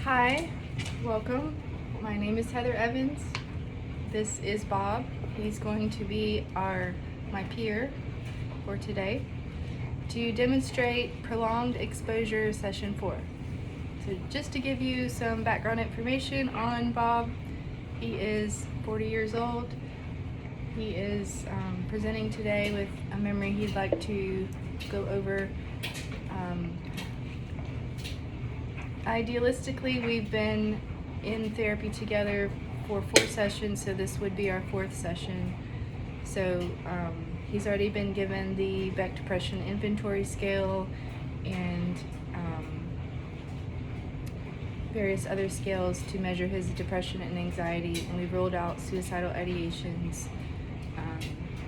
Hi, welcome. My name is Heather Evans. This is Bob. He's going to be my peer for today to demonstrate prolonged exposure session 4. So just to give you some background information on Bob, he is 40 years old. He is presenting today with a memory he'd like to go over. Idealistically, we've been in therapy together for 4 sessions, so this would be our 4th session. So he's already been given the Beck Depression Inventory Scale and various other scales to measure his depression and anxiety, and we've ruled out suicidal ideations,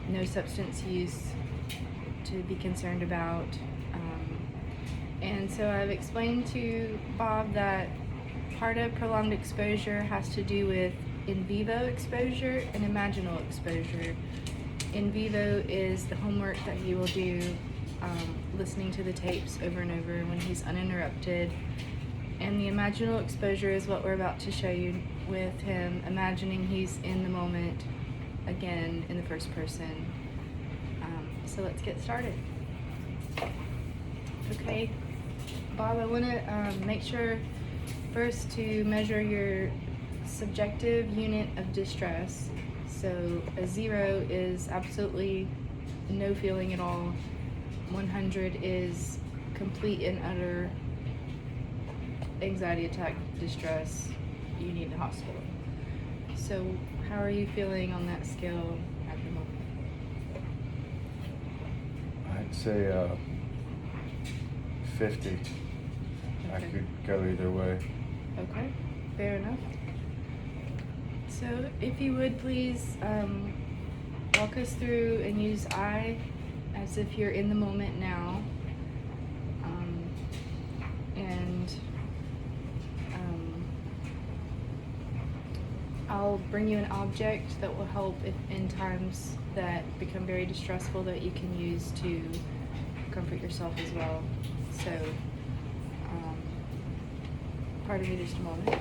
no substance use to be concerned about. And so I've explained to Bob that part of prolonged exposure has to do with in vivo exposure and imaginal exposure. In vivo is the homework that he will do, listening to the tapes over and over when he's uninterrupted. And the imaginal exposure is what we're about to show you with him imagining he's in the moment again in the first person. So let's get started. Okay. Bob, I want to make sure first to measure your subjective unit of distress. So a 0 is absolutely no feeling at all. 100 is complete and utter anxiety attack distress. You need the hospital. So how are you feeling on that scale at the moment? I'd say 50. Okay. I could go either way. Okay, fair enough. So if you would please walk us through and use I as if you're in the moment now. I'll bring you an object that will help if in times that become very distressful that you can use to comfort yourself as well. So, pardon me just a moment.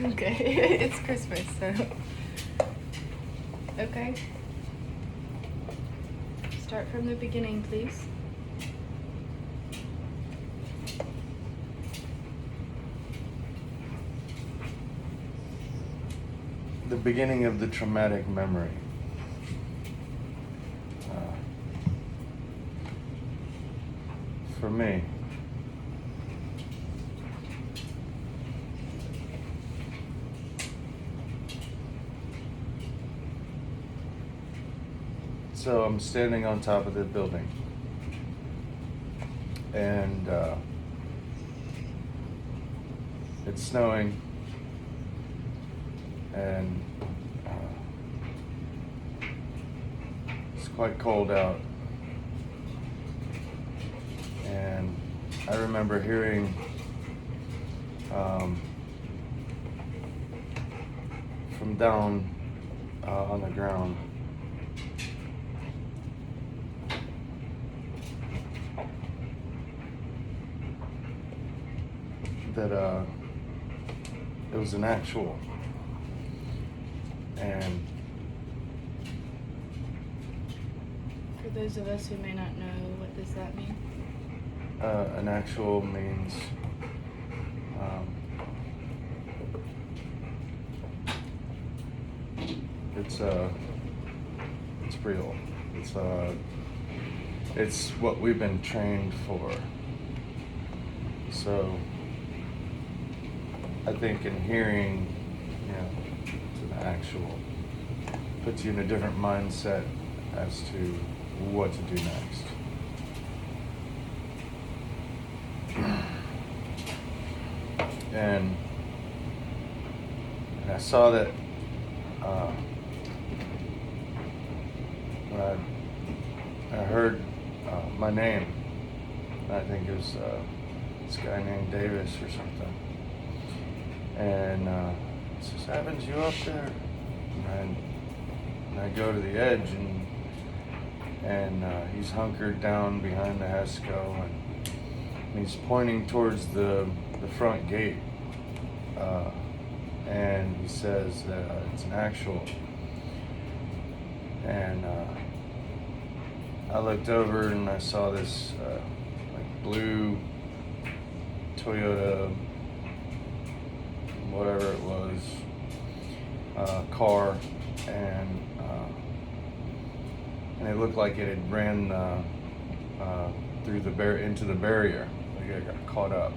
Okay, it's Christmas, so. Okay. Start from the beginning, please. The beginning of the traumatic memory. For me, so I'm standing on top of the building, and it's snowing, and it's quite cold out, and I remember hearing from down on the ground that it was an actual, and For those of us who may not know, what does that mean? an actual means it's real. It's what we've been trained for. So I think in hearing, it's an actual, puts you in a different mindset as to what to do next. And I saw that when I heard my name, I think it was this guy named Davis or something, and he says, "Evans, you up there?" And I go to the edge, and he's hunkered down behind the HESCO, and he's pointing towards the front gate, and he says that it's an actual. And I looked over and I saw this like blue Toyota, whatever it was, car, and it looked like it had ran through the into the barrier, like it got caught up.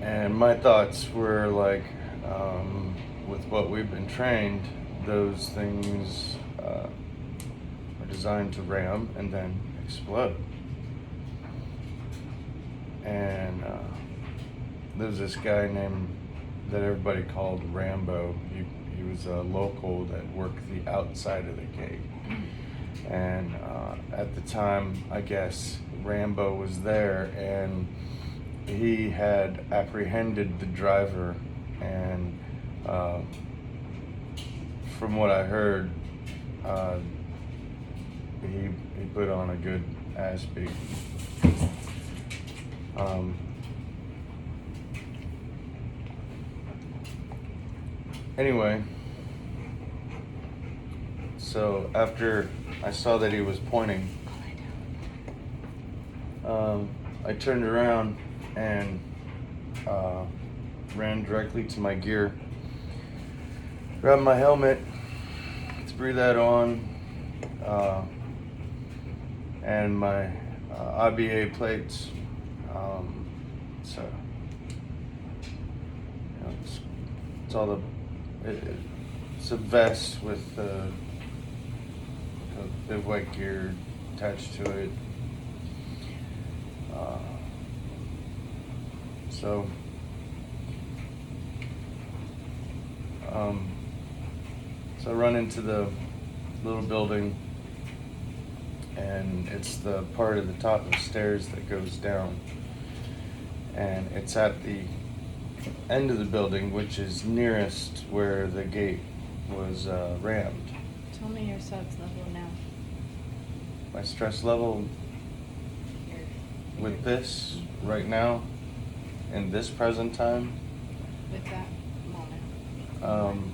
And my thoughts were like, with what we've been trained, those things are designed to ram and then explode. And there was this guy that everybody called Rambo. He was a local that worked the outside of the gate. And at the time, I guess, Rambo was there, and he had apprehended the driver, and from what I heard, he put on a good ass beat. Anyway, so after I saw that he was pointing, I turned around and ran directly to my gear, grabbed my helmet, threw that on, and my IBA plates. So, you know, it's all it's a vest with the white gear attached to it. So I run into the little building, and it's the part of the top of the stairs that goes down, and it's at the end of the building, which is nearest where the gate was rammed. Tell me your stress level now. My stress level with this right now, in this present time, with that moment.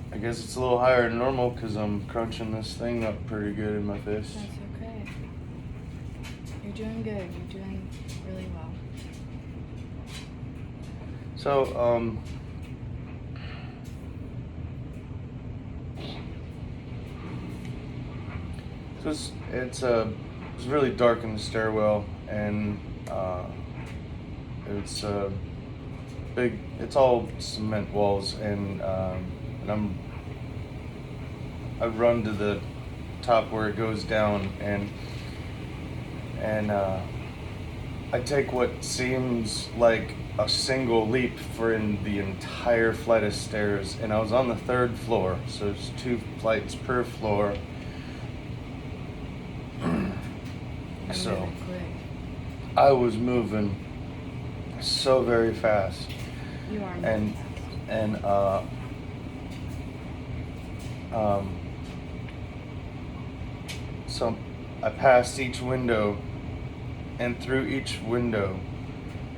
I guess it's a little higher than normal because I'm crunching this thing up pretty good in my fist. That's okay. You're doing good. You're doing really well. So, it's really dark in the stairwell, and it's big. It's all cement walls, and I run to the top where it goes down, and I take what seems like a single leap for in the entire flight of stairs, and I was on the 3rd floor, so it's 2 flights per floor. So Really quick. I was moving so very fast. You are moving fast. So I passed each window, and through each window,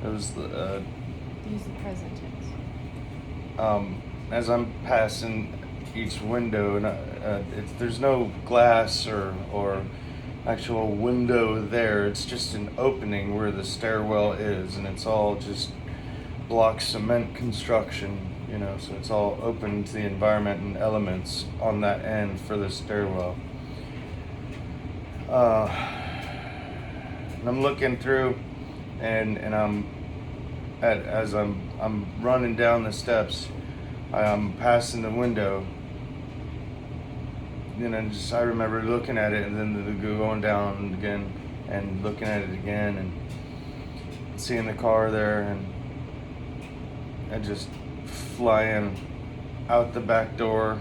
it was Use the present tense. as I'm passing each window, and there's no glass or actual window there. It's just an opening where the stairwell is, and it's all just block cement construction, you know, so it's all open to the environment and elements on that end for the stairwell. And I'm looking through, and as I'm running down the steps, I'm passing the window. And then I remember looking at it, and then going down again, and looking at it again, and seeing the car there, and just flying out the back door.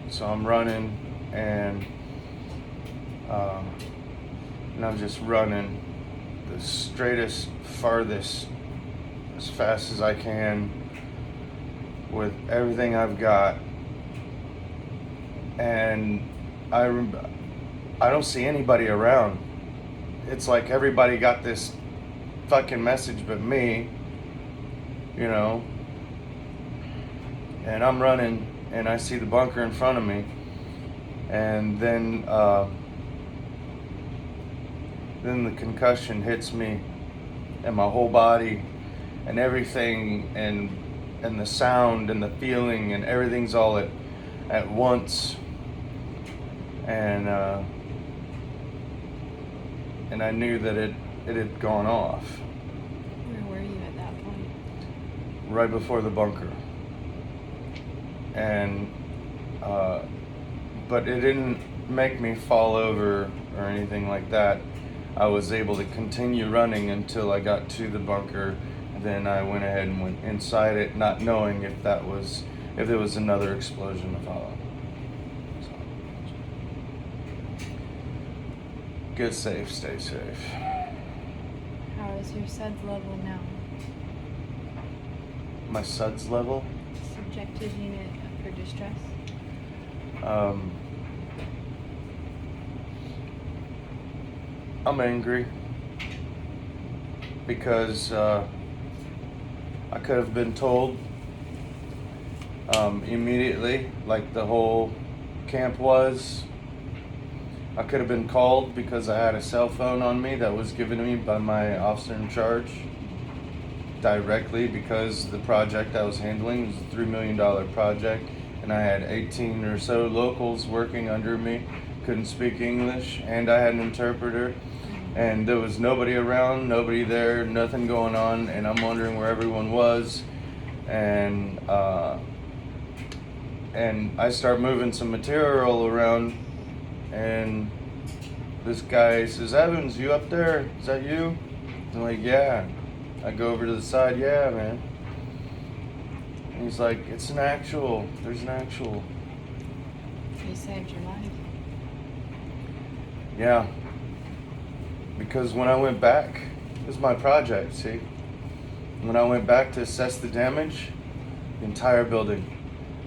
So I'm running, and I'm just running the straightest, farthest, as fast as I can with everything I've got. And I don't see anybody around. It's like everybody got this fucking message but me, you know. And I'm running, and I see the bunker in front of me, and then the concussion hits me, and my whole body, and everything, and the sound, and the feeling, and everything's all at once, and I knew that it had gone off. Where were you at that point? Right before the bunker. And but it didn't make me fall over or anything like that. I was able to continue running until I got to the bunker. Then I went ahead and went inside it, not knowing if there was another explosion to follow. So, get safe, stay safe. How is your SUDS level now? My SUDS level? Subjective unit for distress? I'm angry because I could have been told immediately, like the whole camp was. I could have been called because I had a cell phone on me that was given to me by my officer in charge directly, because the project I was handling was a $3 million project, and I had 18 or so locals working under me, couldn't speak English, and I had an interpreter, and there was nobody around, nobody there, nothing going on, and I'm wondering where everyone was, and I start moving some material around, and this guy says, "Evans, you up there? Is that you?" I'm like, "Yeah." I go over to the side, "Yeah, man." And he's like, there's an actual. He saved your life. Yeah. Because when I went back, this is my project, see? When I went back to assess the damage, the entire building,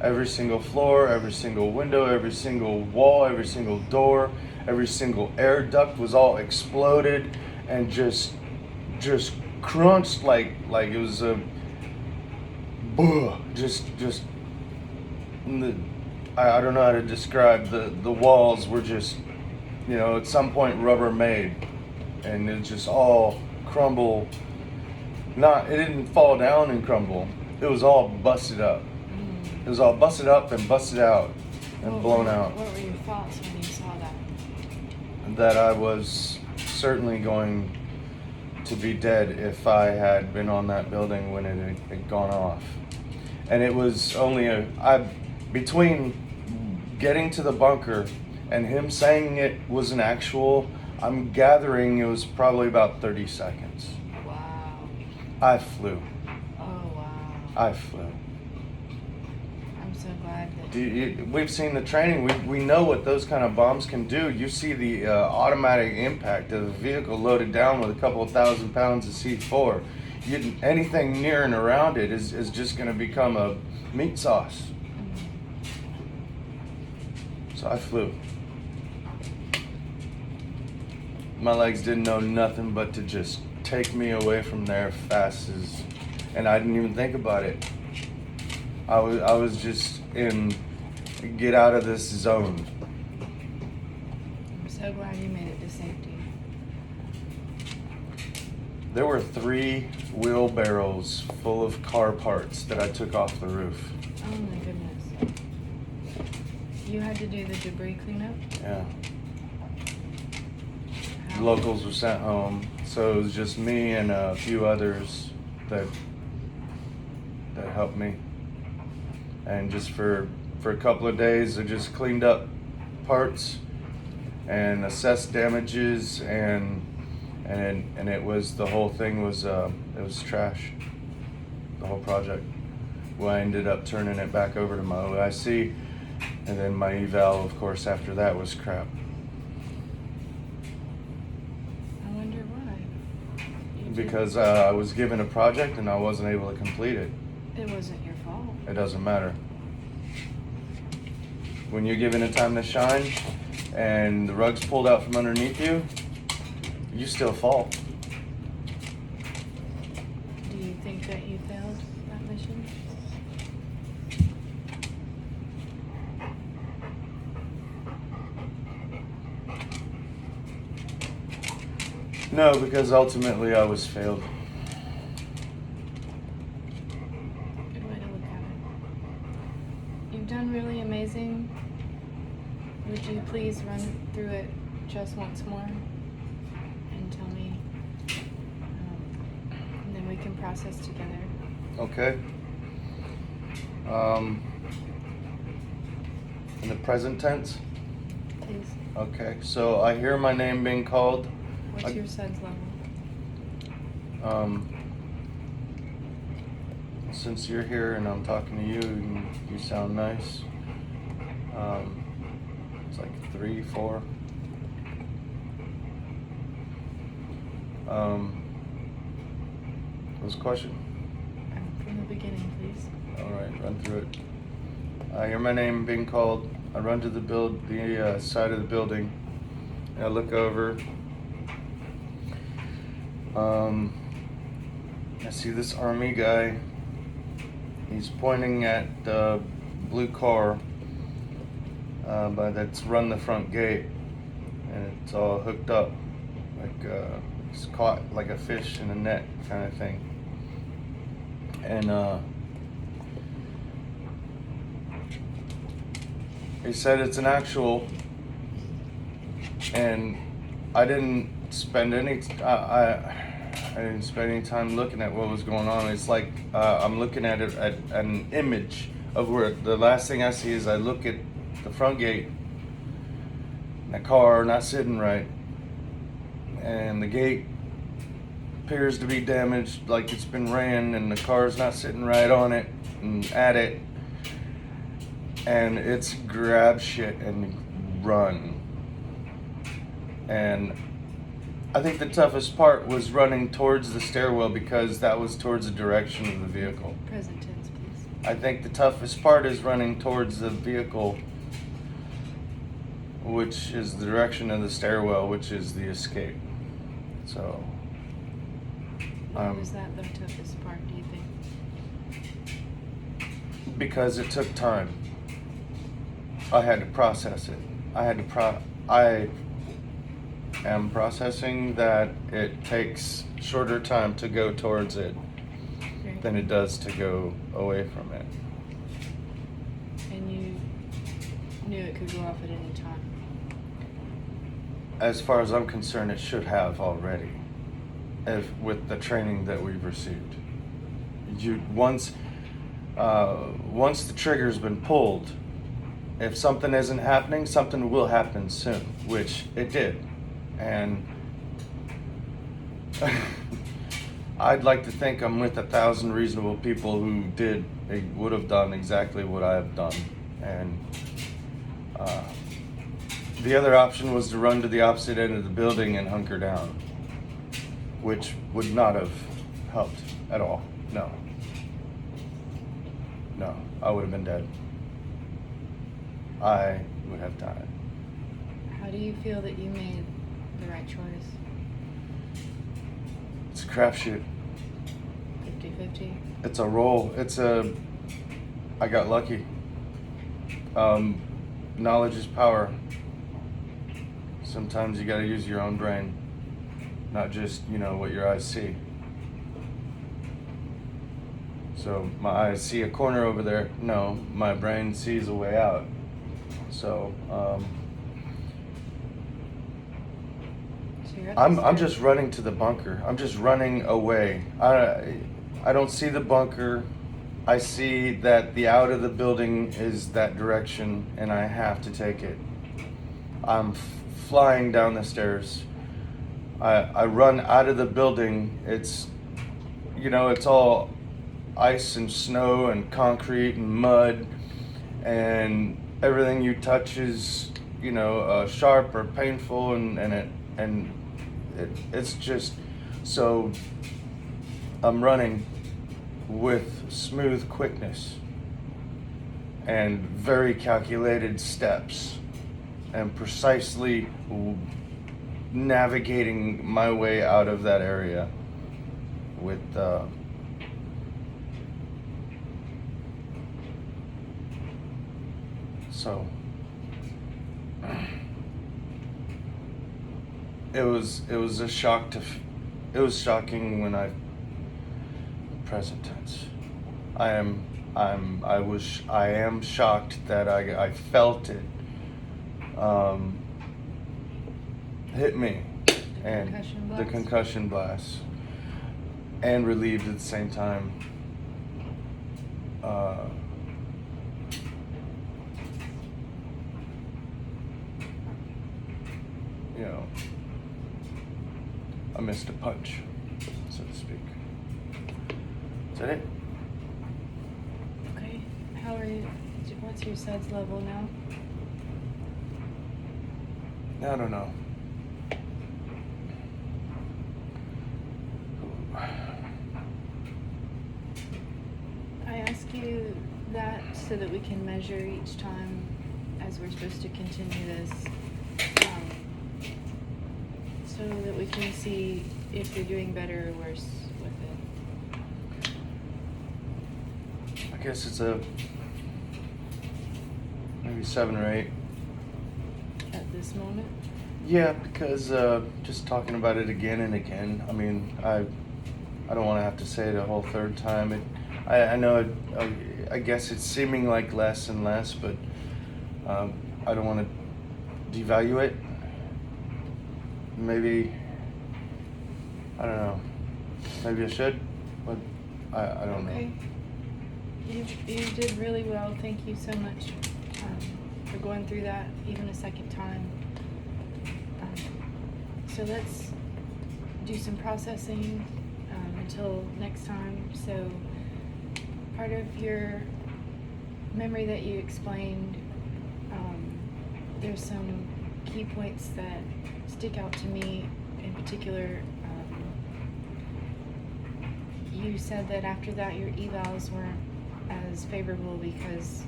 every single floor, every single window, every single wall, every single door, every single air duct was all exploded and just crunched like it was a I don't know how to describe the walls were just, at some point rubber made, and it just all crumble. It didn't fall down and crumble. It was all busted up. It was all busted up and busted out and blown out. What were your thoughts when you saw that? That I was certainly going to be dead if I had been on that building when it had gone off. And it was only between getting to the bunker and him saying it was an actual, I'm gathering it was probably about 30 seconds. Wow. I flew. Oh, wow. I flew. I'm so glad that... We've seen the training. We know what those kind of bombs can do. You see the automatic impact of a vehicle loaded down with a couple of 1,000 pounds of C4. Anything near and around it is just going to become a meat sauce. So I flew. My legs didn't know nothing but to just take me away from there fast as, and I didn't even think about it. I was just in get out of this zone. I'm so glad you made it to safety. There were 3 wheelbarrows full of car parts that I took off the roof. Oh my goodness. You had to do the debris cleanup? Yeah. How? Locals were sent home, so it was just me and a few others that helped me. And just for a couple of days, I just cleaned up parts and assessed damages, and it was, the whole thing was it was trash. the whole project. Well, I ended up turning it back over to my OIC, and then my eval, of course, after that was crap. I wonder why. Because I was given a project and I wasn't able to complete it. It wasn't your fault. It doesn't matter. When you're given a time to shine and the rug's pulled out from underneath you, you still fall. Do you think that you failed that mission? No, because ultimately I was failed. Good way to look at it. You've done really amazing. Would you please run through it just once more and tell me, and then we can process together. Okay. In the present tense? Please. Okay, so I hear my name being called. What's your son's level? Since you're here and I'm talking to you and you sound nice, it's like 3, 4. What's the question? From the beginning, please. All right, run through it. I hear my name being called. I run to the side of the building. And I look over. I see this army guy. He's pointing at the blue car, but that's run the front gate, and it's all hooked up, like it's caught like a fish in a net kind of thing. And he said it's an actual, and I didn't spend any time looking at what was going on. It's like I'm looking at it at an image of where the last thing I see is I look at the front gate, and the car not sitting right, and the gate appears to be damaged, like it's been ran, and the car's not sitting right on it and at it, and it's grab shit and run. And I think the toughest part was running towards the stairwell because that was towards the direction of the vehicle. Present tense, please. I think the toughest part is running towards the vehicle, which is the direction of the stairwell, which is the escape. So, Why was that the toughest part, do you think? because it took time. I had to process it. I am processing that it takes shorter time to go towards it Right. than it does to go away from it. And you knew it could go off at any time. As far as I'm concerned, it should have already, with the training that we've received. Once the trigger's been pulled, if something isn't happening, something will happen soon, which it did. And I'd like to think I'm with 1,000 reasonable people who would have done exactly what I have done. And the other option was to run to the opposite end of the building and hunker down, which would not have helped at all. No, I would have been dead. I would have died. How do you feel that you made the right choice? It's a crapshoot. 50-50? It's a roll. I got lucky. Knowledge is power. Sometimes you gotta use your own brain, not just, what your eyes see. So my eyes see a corner over there. No, my brain sees a way out. So, So you're at the I'm stairs. just running to the bunker. I'm just running away. I don't see the bunker. I see that the out of the building is that direction, and I have to take it. I'm flying down the stairs. I run out of the building. It's all ice and snow and concrete and mud, and everything you touch is, sharp or painful, it's just so. I'm running with smooth quickness and very calculated steps and precisely navigating my way out of that area with so it was a shock it was shocking when present tense. I am shocked that I felt it hit me, and the concussion blast, and relieved at the same time. I missed a punch, so to speak. Is that it? Okay. How are you? What's your SEDS level now? I don't know. I ask you that so that we can measure each time as we're supposed to continue this, so that we can see if you're doing better or worse with it. I guess it's maybe 7 or 8. At this moment? Yeah, because just talking about it again and again. I mean, I don't want to have to say it a whole third time. I know I guess it's seeming like less and less, but I don't want to devalue it. Maybe, I don't know. Maybe I should, but I don't know. You did really well. Thank you so much for going through that even a second time. So let's do some processing until next time. So part of your memory that you explained, there's some key points that stick out to me in particular. You said that after that your evals weren't as favorable because,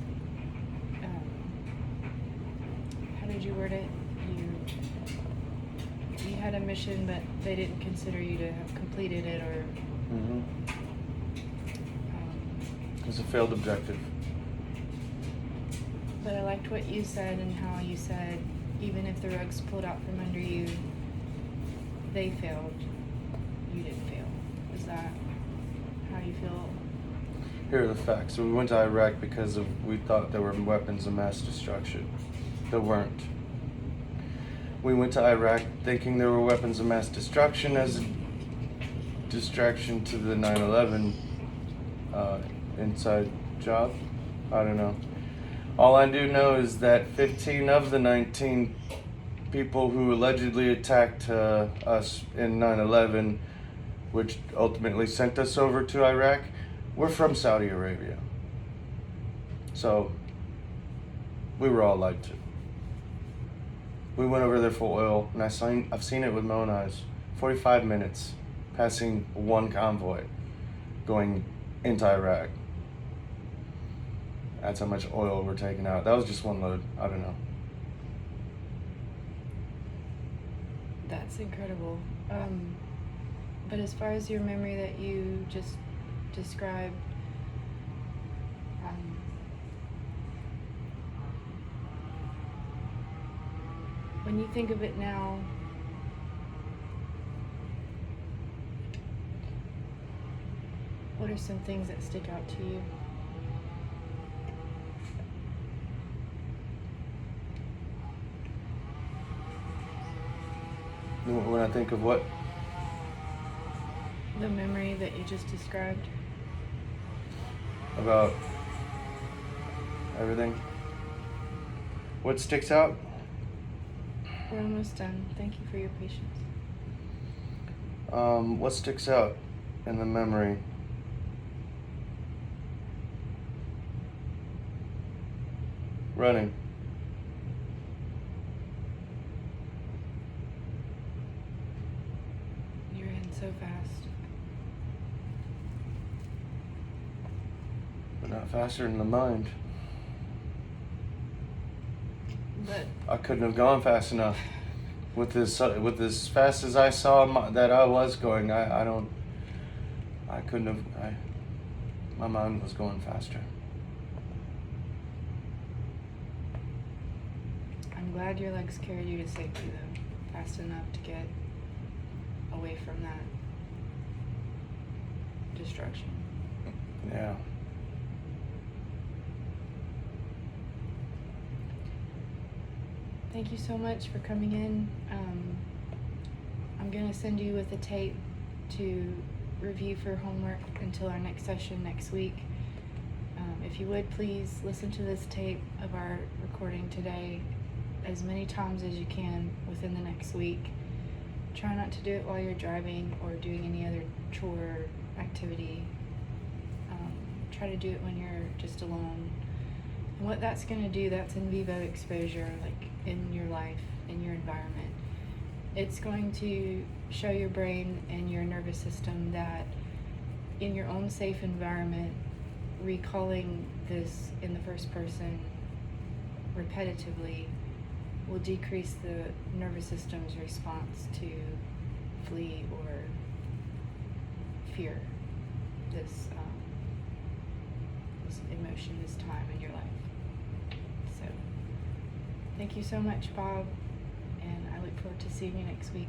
how did you word it? You had a mission, but they didn't consider you to have completed it, or it was a failed objective. But I liked what you said and how you said even if the rug's pulled out from under you, they failed, you didn't fail. Is that how you feel? Here are the facts. So we went to Iraq because we thought there were weapons of mass destruction. There weren't. We went to Iraq thinking there were weapons of mass destruction as a distraction to the 9/11 inside job. I don't know. All I do know is that 15 of the 19 people who allegedly attacked us in 9/11, which ultimately sent us over to Iraq, were from Saudi Arabia. So we were all lied to. We went over there for oil, and I've seen it with my own eyes. 45 minutes passing one convoy going into Iraq. That's how much oil we're taking out. That was just one load. I don't know. That's incredible. But as far as your memory that you just described, when you think of it now, what are some things that stick out to you? When I think of what? The memory that you just described. About everything? What sticks out? We're almost done. Thank you for your patience. What sticks out in the memory? running. You ran so fast. But not faster than the mind. But I couldn't have gone fast enough. With as fast as I saw that I was going, I couldn't have. My mind was going faster. I'm glad your legs carried you to safety, though, fast enough to get away from that destruction. Yeah. Thank you so much for coming in. I'm gonna send you with a tape to review for homework until our next session next week. If you would, please listen to this tape of our recording today as many times as you can within the next week. Try not to do it while you're driving or doing any other chore activity. Try to do it when you're just alone. And what that's going to do, that's in vivo exposure, like in your life, in your environment. It's going to show your brain and your nervous system that in your own safe environment, recalling this in the first person repetitively will decrease the nervous system's response to flee or fear this emotion, this time in your life. So, thank you so much, Bob, and I look forward to seeing you next week.